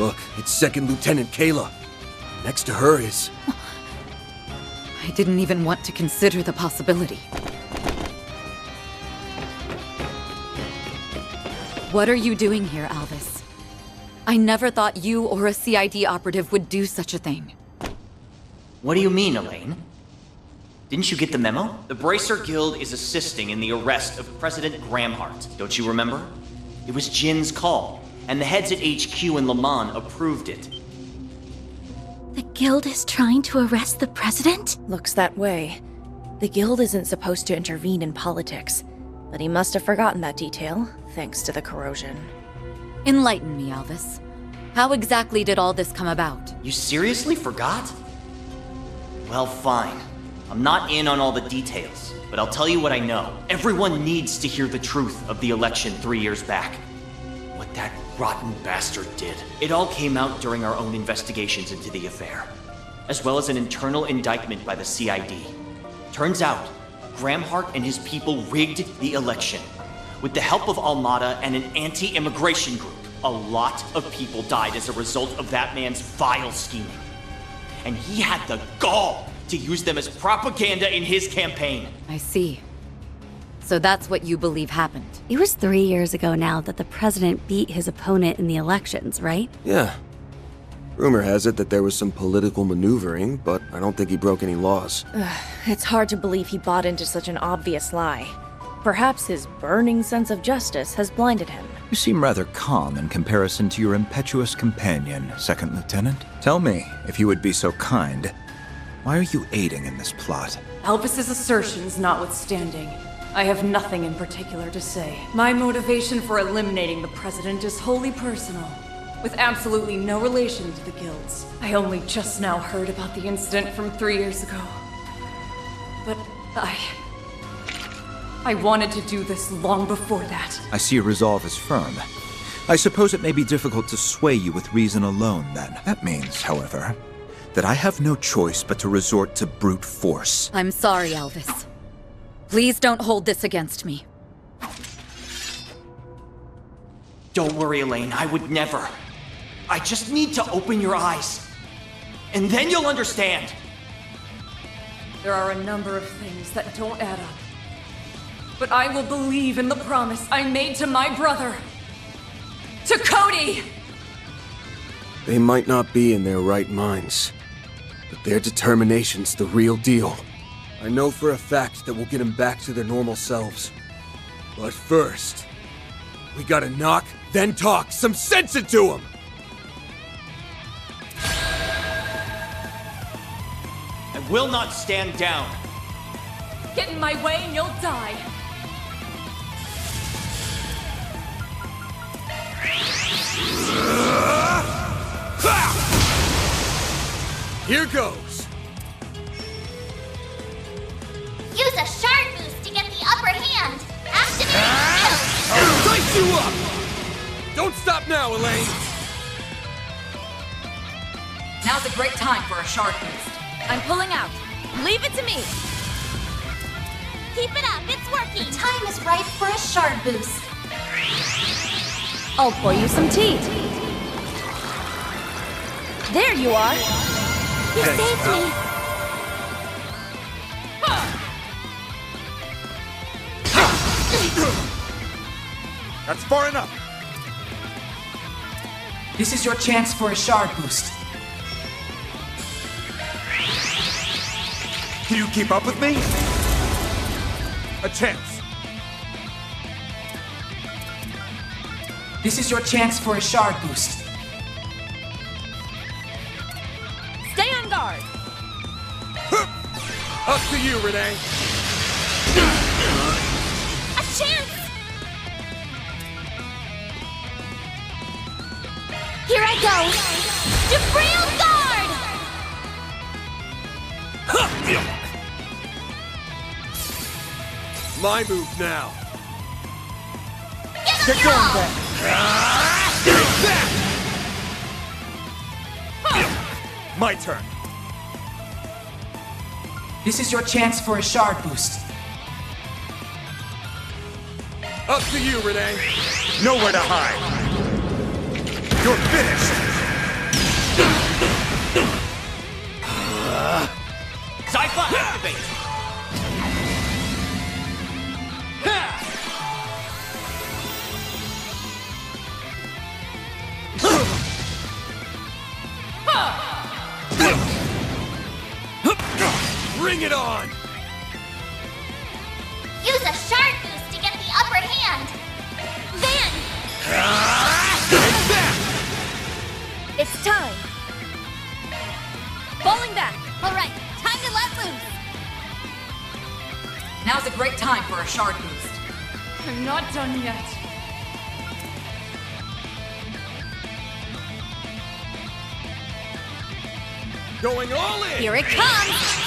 Look, it's Second Lieutenant Kayla. Next to her is... I didn't even want to consider the possibility. What are you doing here, Alvis? I never thought you or a CID operative would do such a thing. What do you mean, Elaine? Didn't you get the memo? The Bracer Guild is assisting in the arrest of President Gramhart. Don't you remember? It was Jin's call, and the heads at HQ in Le Mans approved it. The Guild is trying to arrest the president? Looks that way. The Guild isn't supposed to intervene in politics, but he must have forgotten that detail, thanks to the corrosion. Enlighten me, Alvis. How exactly did all this come about? You seriously forgot? Well, fine. I'm not in on all the details, but I'll tell you what I know. Everyone needs to hear the truth of the election 3 years back. What that rotten bastard did. It all came out during our own investigations into the affair, as well as an internal indictment by the CID. Turns out, Gramhart and his people rigged the election. With the help of Almada and an anti-immigration group, a lot of people died as a result of that man's vile scheming. And he had the gall to use them as propaganda in his campaign. I see. So that's what you believe happened. It was 3 years ago now that the president beat his opponent in the elections, right? Yeah. Rumor has it that there was some political maneuvering, but I don't think he broke any laws. It's hard to believe he bought into such an obvious lie. Perhaps his burning sense of justice has blinded him. You seem rather calm in comparison to your impetuous companion, Second Lieutenant. Tell me, if you would be so kind, why are you aiding in this plot? Alvis's assertions notwithstanding, I have nothing in particular to say. My motivation for eliminating the president is wholly personal, with absolutely no relation to the guilds. I only just now heard about the incident from 3 years ago. But I wanted to do this long before that. I see your resolve is firm. I suppose it may be difficult to sway you with reason alone, then. That means, however, that I have no choice but to resort to brute force. I'm sorry, Alvis. Please don't hold this against me. Don't worry, Elaine, I would never. I just need to open your eyes. And then you'll understand. There are a number of things that don't add up. But I will believe in the promise I made to my brother. To Cody! They might not be in their right minds, but their determination's the real deal. I know for a fact that we'll get them back to their normal selves. But first, we gotta knock, then talk some sense into them! I will not stand down. Get in my way and you'll die. Here goes! Use a shard boost to get the upper hand. Activate I'll dice you up! Don't stop now, Elaine! Now's a great time for a shard boost. I'm pulling out. Leave it to me. Keep it up, it's working. The time is right for a shard boost. I'll pour you some tea. There you are. You saved me. That's far enough! This is your chance for a shard boost. Can you keep up with me? A chance. This is your chance for a shard boost. Stay on guard. Up to you, Renee. A chance! Here I go! Debrile Guard! My move now. Get going, then. Take that! My turn. This is your chance for a shard boost. Up to you, Renee. Nowhere to hide. You're finished. Zypha, activate! Bring it on! Use a shard boost to get the upper hand. Then! It's time! Falling back! Alright, time to let loose. Now's a great time for a shard boost. I'm not done yet. Going all in! Here it comes!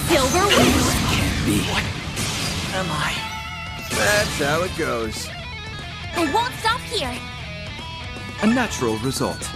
Silver wins! Can't be. Am I? That's how it goes. I won't stop here. A natural result.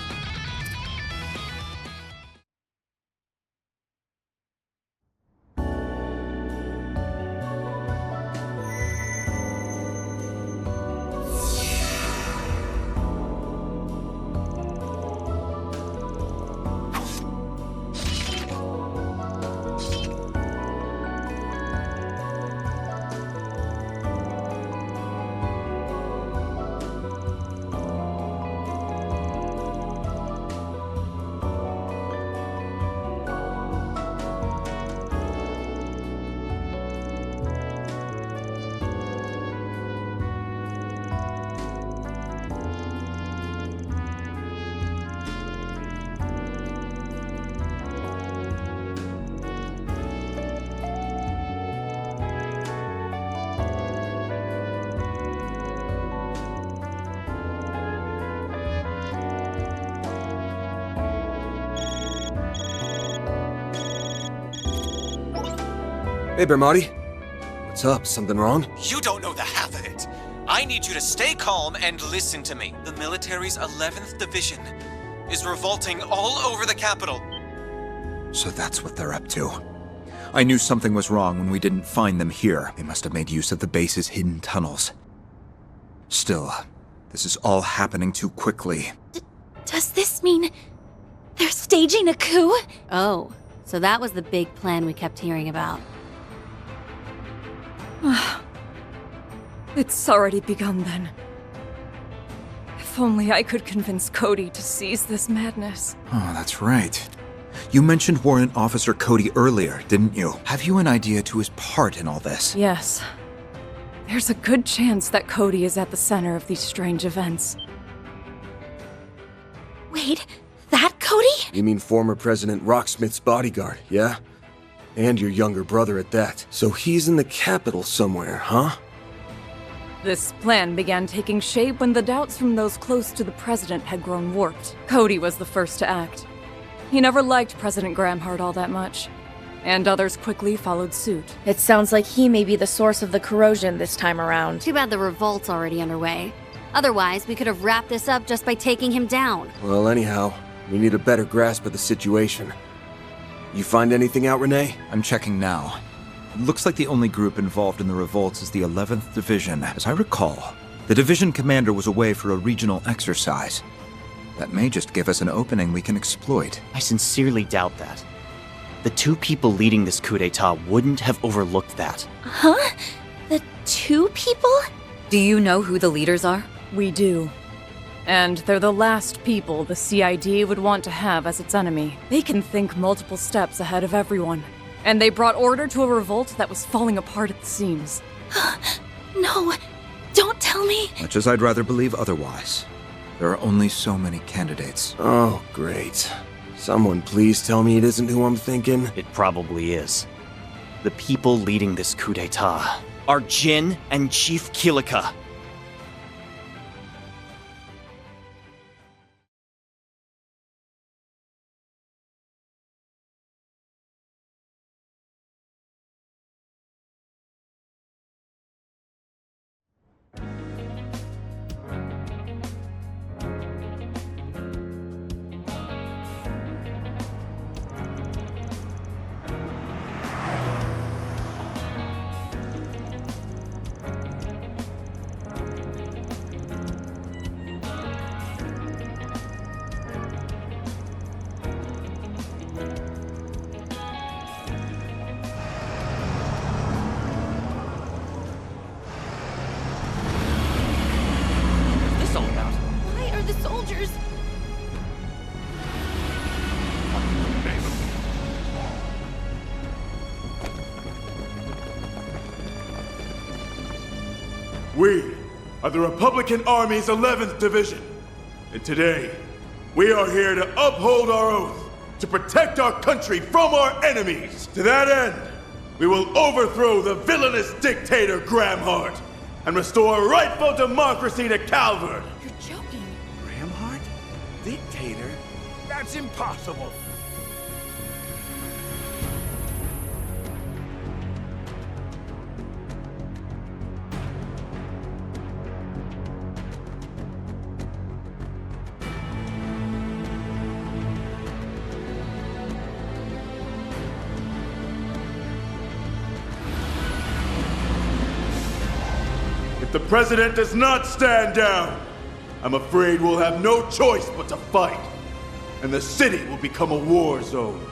Hey, Bermati. What's up? Something wrong? You don't know the half of it. I need you to stay calm and listen to me. The military's 11th Division is revolting all over the capital. So that's what they're up to. I knew something was wrong when we didn't find them here. They must have made use of the base's hidden tunnels. Still, this is all happening too quickly. Does this mean they're staging a coup? Oh, so that was the big plan we kept hearing about. It's already begun then. If only I could convince Cody to seize this madness. Oh, that's right. You mentioned Warrant Officer Cody earlier, didn't you? Have you an idea to his part in all this? Yes. There's a good chance that Cody is at the center of these strange events. Wait, that Cody? You mean former President Rocksmith's bodyguard, yeah? And your younger brother at that. So he's in the capital somewhere, huh? This plan began taking shape when the doubts from those close to the president had grown warped. Cody was the first to act. He never liked President Gramhart all that much, and others quickly followed suit. It sounds like he may be the source of the corrosion this time around. Too bad the revolt's already underway. Otherwise, we could have wrapped this up just by taking him down. Well, anyhow, we need a better grasp of the situation. You find anything out, Renee? I'm checking now. It looks like the only group involved in the revolts is the 11th Division. As I recall, the division commander was away for a regional exercise. That may just give us an opening we can exploit. I sincerely doubt that. The two people leading this coup d'etat wouldn't have overlooked that. Huh? The two people? Do you know who the leaders are? We do. And they're the last people the CID would want to have as its enemy. They can think multiple steps ahead of everyone. And they brought order to a revolt that was falling apart at the seams. No, don't tell me. Much as I'd rather believe otherwise. There are only so many candidates. Oh, great. Someone please tell me it isn't who I'm thinking. It probably is. The people leading this coup d'etat are Jin and Chief Kilika. We are the Republican Army's 11th Division. And today, we are here to uphold our oath to protect our country from our enemies. To that end, we will overthrow the villainous dictator Gramhart and restore rightful democracy to Calvert. You're joking. Gramhart? Dictator? That's impossible. If the president does not stand down, I'm afraid we'll have no choice but to fight, and the city will become a war zone.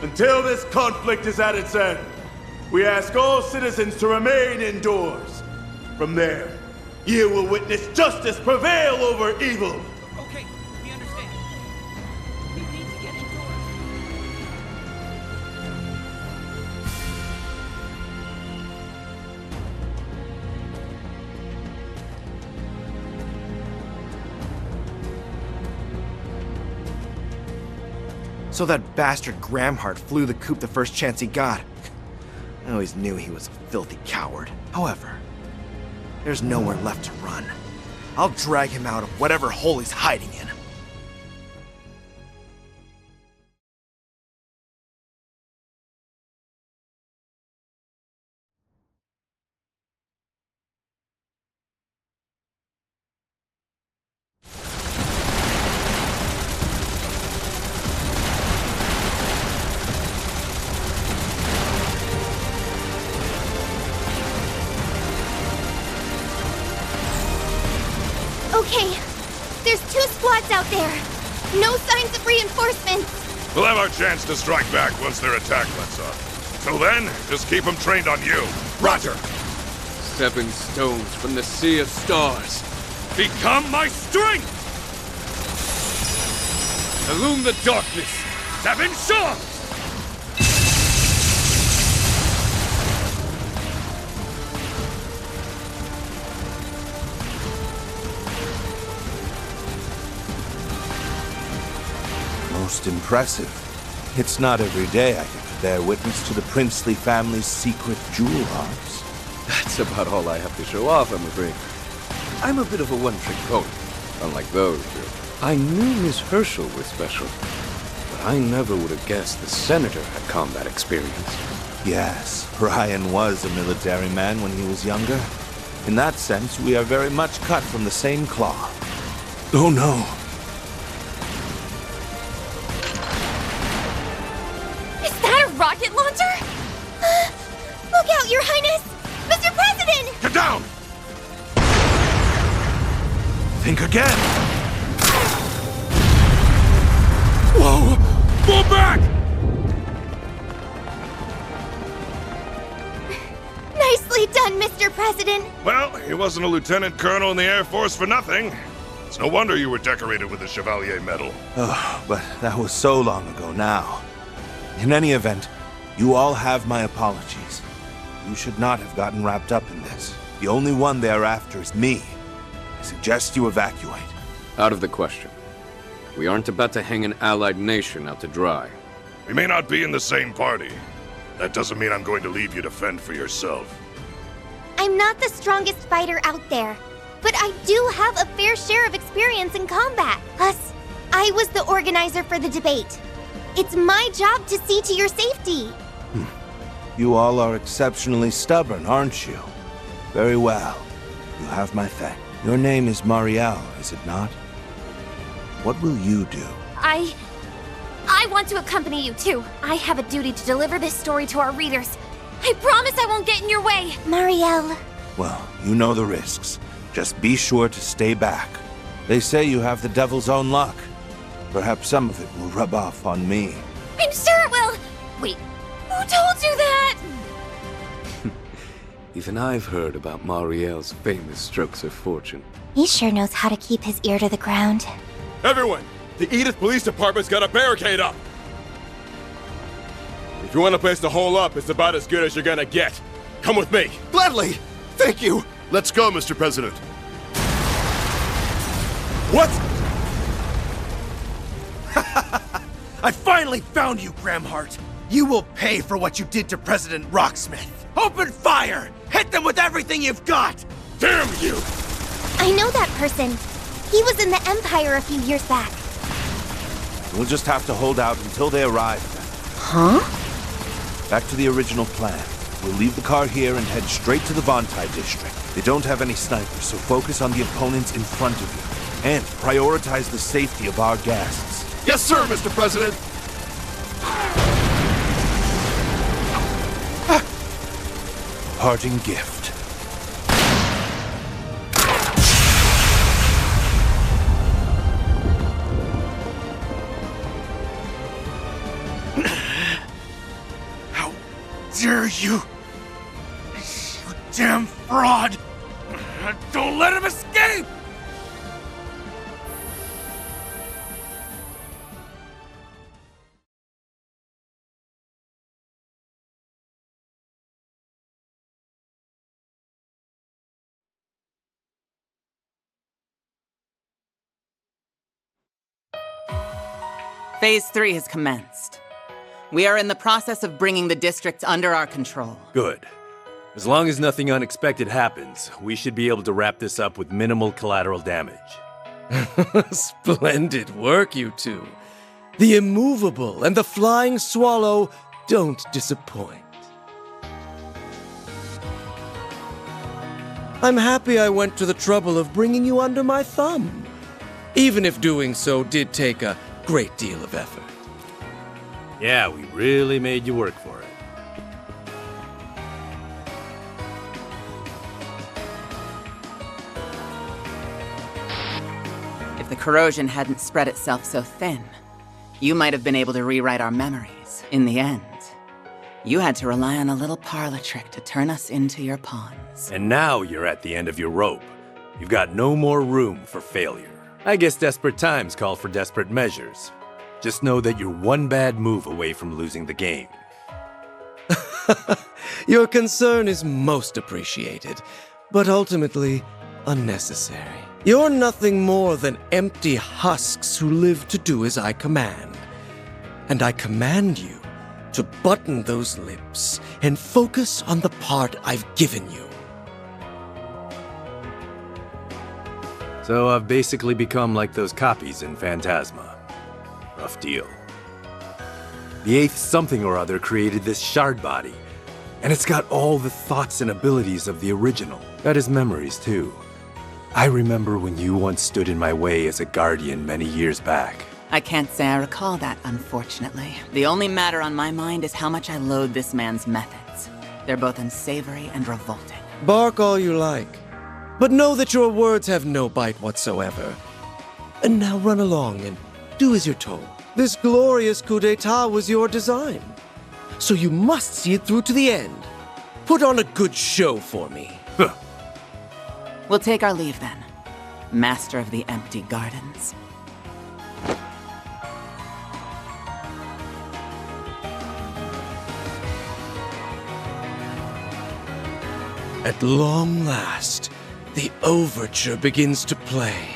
Until this conflict is at its end, we ask all citizens to remain indoors. From there, you will witness justice prevail over evil. Okay, we understand. We need to get indoors. So that bastard Gramhart flew the coop the first chance he got. I always knew he was a filthy coward. However, there's nowhere left to run. I'll drag him out of whatever hole he's hiding in. Okay, there's 2 squads out there. No signs of reinforcements. We'll have our chance to strike back once their attack lets up. Till then, just keep them trained on you. Roger! 7 stones from the Sea of Stars. Become my strength! Illume the darkness. 7 swords! Most impressive. It's not every day I get to bear witness to the princely family's secret jewel hearts. That's about all I have to show off, I'm afraid. I'm a bit of a one-trick pony, unlike those two. I knew Miss Herschel was special, but I never would have guessed the Senator had combat experience. Yes, Ryan was a military man when he was younger. In that sense, we are very much cut from the same cloth. Oh no! Rocket launcher? Look out, Your Highness! Mr. President! Get down! Think again! Whoa! Fall back! Nicely done, Mr. President! Well, he wasn't a lieutenant colonel in the Air Force for nothing. It's no wonder you were decorated with the Chevalier Medal. Oh, but that was so long ago now. In any event, you all have my apologies. You should not have gotten wrapped up in this. The only one they're after is me. I suggest you evacuate. Out of the question. We aren't about to hang an allied nation out to dry. We may not be in the same party. That doesn't mean I'm going to leave you to fend for yourself. I'm not the strongest fighter out there, but I do have a fair share of experience in combat. Plus, I was the organizer for the debate. It's my job to see to your safety. You all are exceptionally stubborn, aren't you? Very well. You have my thanks. Your name is Marielle, is it not? What will you do? I want to accompany you too. I have a duty to deliver this story to our readers. I promise I won't get in your way. Marielle. Well, you know the risks. Just be sure to stay back. They say you have the devil's own luck. Perhaps some of it will rub off on me. I'm sure it will! Wait, who told you that? Even I've heard about Marielle's famous strokes of fortune. He sure knows how to keep his ear to the ground. Everyone! The Edith Police Department's got a barricade up! If you want a place to hole up, it's about as good as you're gonna get. Come with me. Gladly! Thank you! Let's go, Mr. President. What? I finally found you, Gramhart! You will pay for what you did to President Rocksmith! Open fire! Hit them with everything you've got! Damn you! I know that person. He was in the Empire a few years back. We'll just have to hold out until they arrive. Huh? Back to the original plan. We'll leave the car here and head straight to the Vontai district. They don't have any snipers, so focus on the opponents in front of you. And prioritize the safety of our guests. Yes, sir, Mr. President! Parting gift. How dare you! You damn fraud! Don't let him escape! Phase 3 has commenced. We are in the process of bringing the districts under our control. Good. As long as nothing unexpected happens, we should be able to wrap this up with minimal collateral damage. Splendid work, you two. The immovable and the flying swallow don't disappoint. I'm happy I went to the trouble of bringing you under my thumb, even if doing so did take a great deal of effort. Yeah, we really made you work for it. If the corrosion hadn't spread itself so thin, you might have been able to rewrite our memories. In the end, you had to rely on a little parlor trick to turn us into your pawns. And now you're at the end of your rope. You've got no more room for failure. I guess desperate times call for desperate measures. Just know that you're one bad move away from losing the game. Your concern is most appreciated, but ultimately unnecessary. You're nothing more than empty husks who live to do as I command. And I command you to button those lips and focus on the part I've given you. So I've basically become like those copies in Phantasma. Rough deal. The eighth something or other created this shard body, and it's got all the thoughts and abilities of the original. Got his memories, too. I remember when you once stood in my way as a guardian many years back. I can't say I recall that, unfortunately. The only matter on my mind is how much I loathe this man's methods. They're both unsavory and revolting. Bark all you like, but know that your words have no bite whatsoever. And now run along and do as you're told. This glorious coup d'etat was your design, so you must see it through to the end. Put on a good show for me. We'll take our leave then, Master of the Empty Gardens. At long last, the overture begins to play.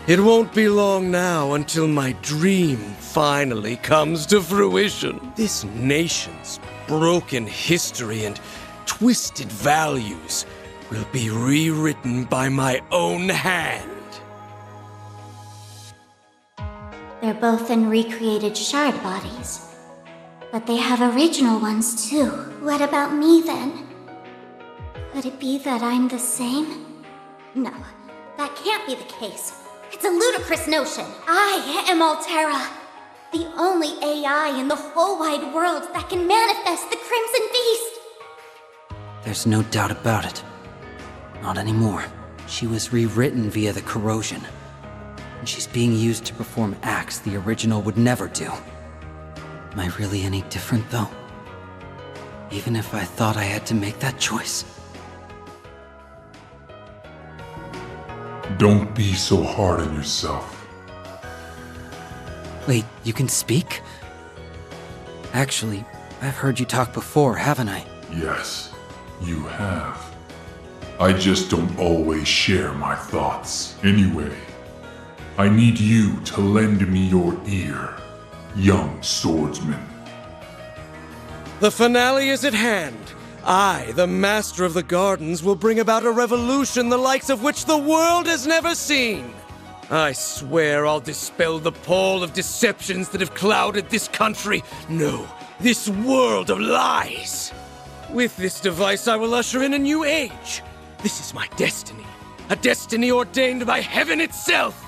It won't be long now until my dream finally comes to fruition. This nation's broken history and twisted values will be rewritten by my own hand. They're both in recreated shard bodies. But they have original ones too. What about me then? Could it be that I'm the same? No, that can't be the case. It's a ludicrous notion. I am Altera, the only AI in the whole wide world that can manifest the Crimson Beast. There's no doubt about it. Not anymore. She was rewritten via the corrosion. And she's being used to perform acts the original would never do. Am I really any different, though? Even if I thought I had to make that choice? Don't be so hard on yourself. Wait, you can speak? Actually, I've heard you talk before, haven't I? Yes. You have. I just don't always share my thoughts. Anyway, I need you to lend me your ear, young swordsman. The finale is at hand. I, the Master of the Gardens, will bring about a revolution the likes of which the world has never seen. I swear I'll dispel the pall of deceptions that have clouded this country. No, this world of lies. With this device, I will usher in a new age. This is my destiny. A destiny ordained by heaven itself.